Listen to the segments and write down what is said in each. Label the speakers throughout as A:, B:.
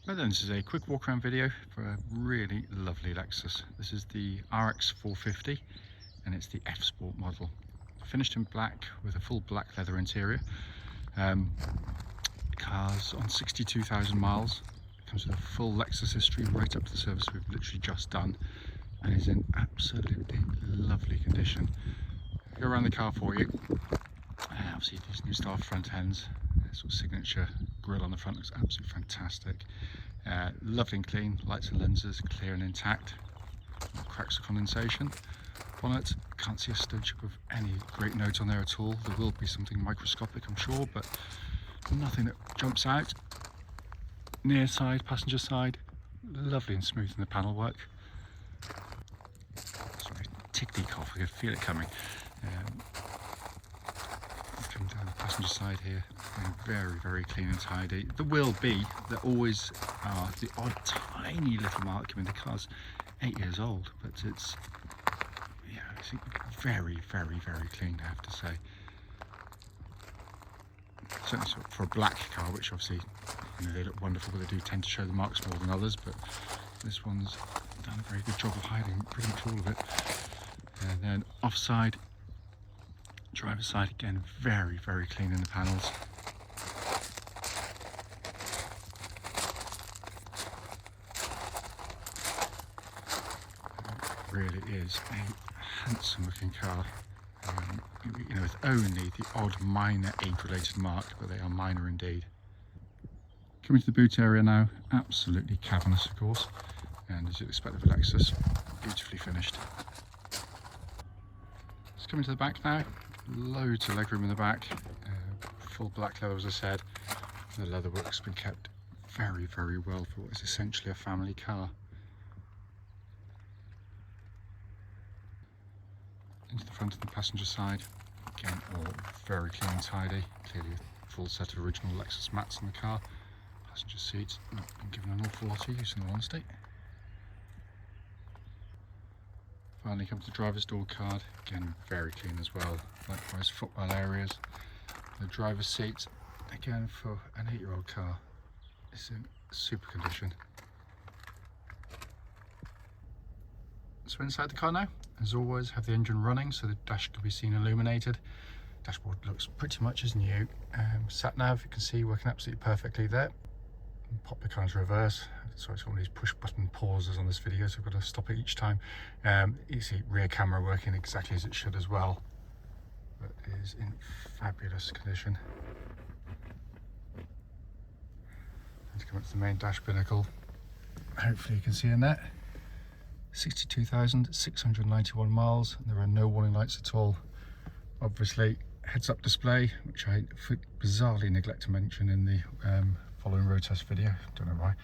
A: Right then, this is a quick walk around video for a really lovely Lexus. This is the RX 450 and it's the F Sport model. Finished in black with a full black leather interior. The car's on 62,000 miles. It comes with a full Lexus history right up to the service we've literally just done and is in absolutely lovely condition. I'll go around the car for you. Obviously these new style front ends, sort of signature grille on the front looks absolutely fantastic. Lovely and clean, lights and lenses clear and intact, no cracks or condensation. Bonnet, can't see a stitch of any great note on there at all. There will be something microscopic I'm sure, but nothing that jumps out. Near side, passenger side, lovely and smooth in the panel work. Sorry, tickly cough, I can feel it coming. Come down the passenger side here, very clean and tidy. There will be, there always are, the odd tiny little mark. I mean, the car's 8 years old, but it's, yeah, it's very clean, I have to say. Certainly for a black car, which obviously, you know, they look wonderful, but they do tend to show the marks more than others. But this one's done a very good job of hiding pretty much all of it. And then offside, driver's side again, very clean in the panels. It really is a handsome looking car. You know, with only the odd minor age-related mark, but they are minor indeed. Coming to the boot area now, absolutely cavernous of course, and as you'd expect of a Lexus, beautifully finished. Let's come into the back now. Loads of legroom in the back, full black leather as I said. The leather work's been kept very well for what is essentially a family car. Into the front of the passenger side, again all very clean and tidy. Clearly a full set of original Lexus mats in the car. Passenger seats not been given an awful lot of use in all honesty. Finally come to the driver's door card, again very clean as well. Likewise footwell areas. The driver's seat, again for an 8-year-old car, is in super condition. So inside the car now, as always, have the engine running so the dash can be seen illuminated. Dashboard looks pretty much as new. Sat nav, you can see working absolutely perfectly there. Pop the car into reverse. Sorry, it's got one of these push button pauses on this video, so I've got to stop it each time. You see rear camera working exactly as it should as well, but it is in fabulous condition. And to come up to the main dash binnacle, hopefully you can see in that 62,691 miles, and there are no warning lights at all. Obviously heads-up display, which I bizarrely neglect to mention in the following road test video, don't know why,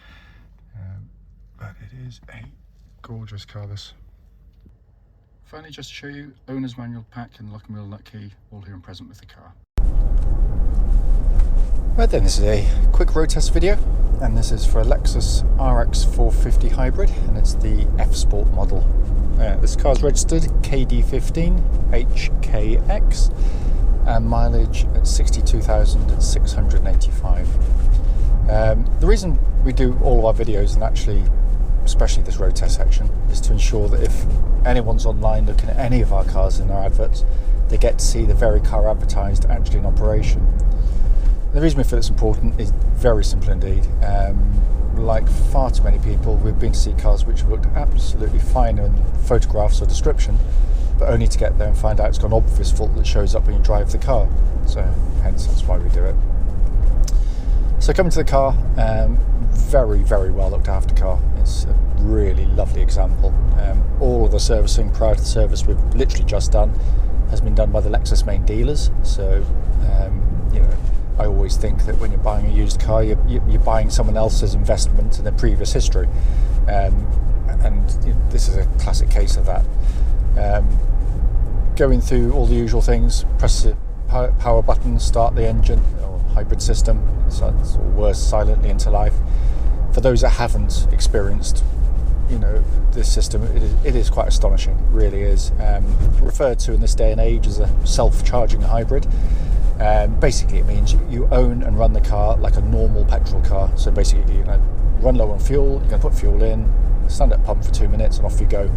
A: but it is a gorgeous car this. Finally, just to show you, owner's manual pack and lock and wheel nut key, all here and present with the car. Right then, this is a quick road test video, and this is for a Lexus RX 450 hybrid, and it's the F Sport model. This car is registered KD15HKX, and mileage at 62,685. The reason we do all of our videos, and actually especially this road test section, is to ensure that if anyone's online looking at any of our cars in our adverts, they get to see the very car advertised actually in operation. The reason we feel it's important is very simple indeed. Like far too many people, we've been to see cars which have looked absolutely fine in photographs or description, but only to get there and find out it's got an obvious fault that shows up when you drive the car. So hence that's why we do it. So coming to the car, very well looked after car. It's a really lovely example. All of the servicing prior to the service we've literally just done has been done by the Lexus main dealers. So you know, I always think that when you're buying a used car, you're buying someone else's investment in their previous history, and you know, this is a classic case of that. Going through all the usual things, press the power button, start the engine, or hybrid system, so it's worse silently into life. For those that haven't experienced, you know, this system, it is quite astonishing, it really is. Referred to in this day and age as a self-charging hybrid. Basically, it means you own and run the car like a normal petrol car. So basically, you're going to run low on fuel, you're going to put fuel in, stand at pump for 2 minutes, and off you go.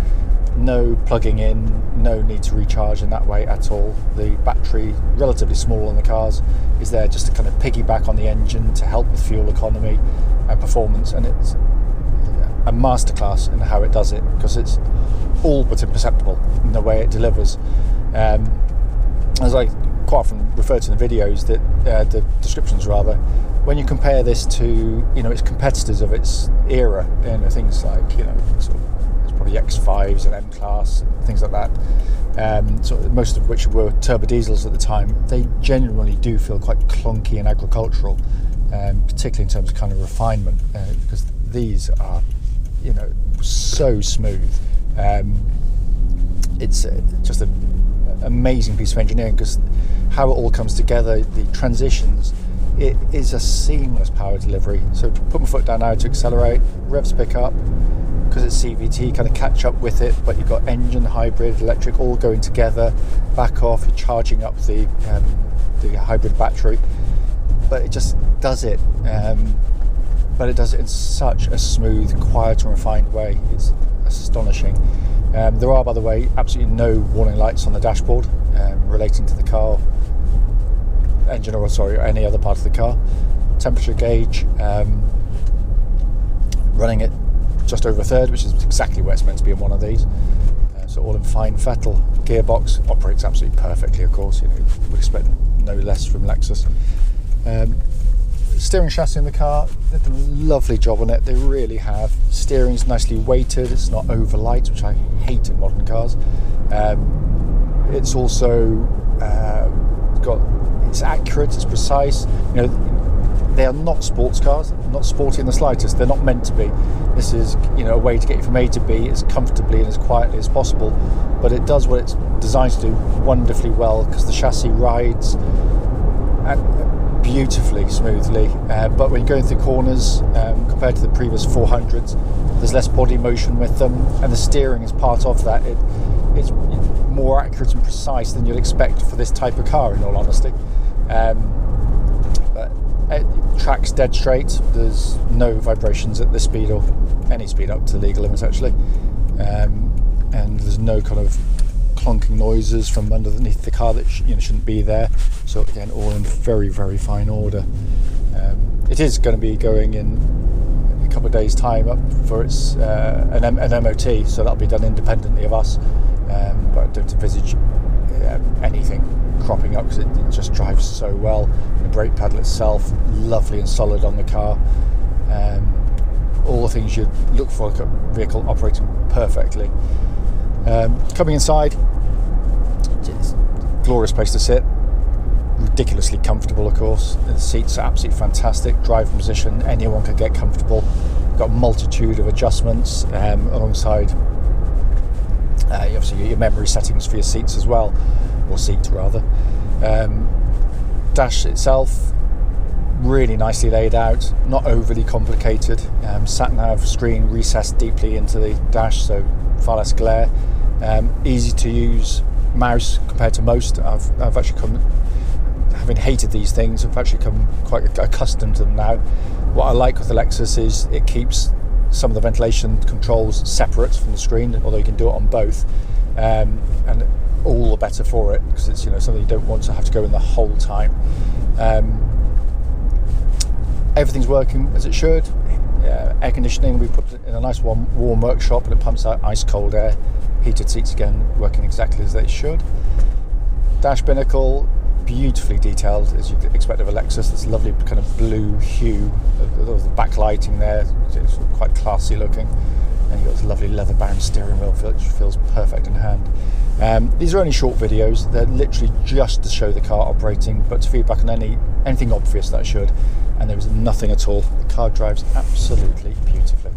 A: No plugging in, no need to recharge in that way at all. The battery, relatively small on the cars, is there just to kind of piggyback on the engine to help with fuel economy and performance. And it's a masterclass in how it does it, because it's all but imperceptible in the way it delivers. As I quite often refer to in the videos, that the descriptions rather, when you compare this to its competitors of its era, things like sort of, it's probably X5s and M-Class and things like that, so most of which were turbo diesels at the time, they genuinely do feel quite clunky and agricultural, particularly in terms of kind of refinement, because these are so smooth. It's just an amazing piece of engineering, because how it all comes together, the transitions, it is a seamless power delivery. So to put my foot down now to accelerate, revs pick up, because it's CVT, kind of catch up with it, but you've got engine, hybrid, electric all going together, back off, you're charging up the hybrid battery, but it just does it. But it does it in such a smooth, quiet and refined way. It's astonishing. There are, by the way, absolutely no warning lights on the dashboard relating to the car engine or any other part of the car. Temperature gauge, running it just over a third, which is exactly where it's meant to be in one of these. So all in fine fettle. Gearbox operates absolutely perfectly, of course. Would expect no less from Lexus. Steering chassis in the car, they've done a lovely job on it. They really have. Steering's nicely weighted. It's not over light, which I hate in modern cars. It's also it's accurate. It's precise. They are not sports cars. Not sporty in the slightest. They're not meant to be. This is a way to get you from A to B as comfortably and as quietly as possible. But it does what it's designed to do wonderfully well, because the chassis rides beautifully smoothly, but when you're going through corners, compared to the previous 400s, there's less body motion with them, and the steering is part of that. It's more accurate and precise than you'd expect for this type of car, in all honesty. But it tracks dead straight. There's no vibrations at this speed, or any speed up to the legal limit actually, and there's no kind of clonking noises from underneath the car that shouldn't be there. So again, all in very, very fine order. It is going to be going in a couple of days' time up for its an MOT, so that'll be done independently of us. But I don't envisage anything cropping up, because it just drives so well. The brake pedal itself, lovely and solid on the car. All the things you'd look for a vehicle operating perfectly. Coming inside, it's a glorious place to sit, ridiculously comfortable, of course. The seats are absolutely fantastic. Driving position, anyone can get comfortable. Got a multitude of adjustments alongside obviously your memory settings for your seats as well, or seat rather. Dash itself, really nicely laid out, not overly complicated. Sat nav screen recessed deeply into the dash, so far less glare. Easy to use mouse compared to most. I've actually having hated these things, I've actually come quite accustomed to them now. What I like with the Lexus is it keeps some of the ventilation controls separate from the screen, although you can do it on both, and all the better for it, because it's something you don't want to have to go in the whole time. Everything's working as it should. Air conditioning, we put it in a nice warm workshop, and it pumps out ice cold air. Heated seats again, working exactly as they should. Dash binnacle, beautifully detailed as you'd expect of a Lexus. This lovely kind of blue hue of the backlighting there. It's quite classy looking. And you've got this lovely leather-bound steering wheel, which feels perfect in hand. These are only short videos. They're literally just to show the car operating, but to feedback on anything obvious that I should. And there was nothing at all. The car drives absolutely beautifully.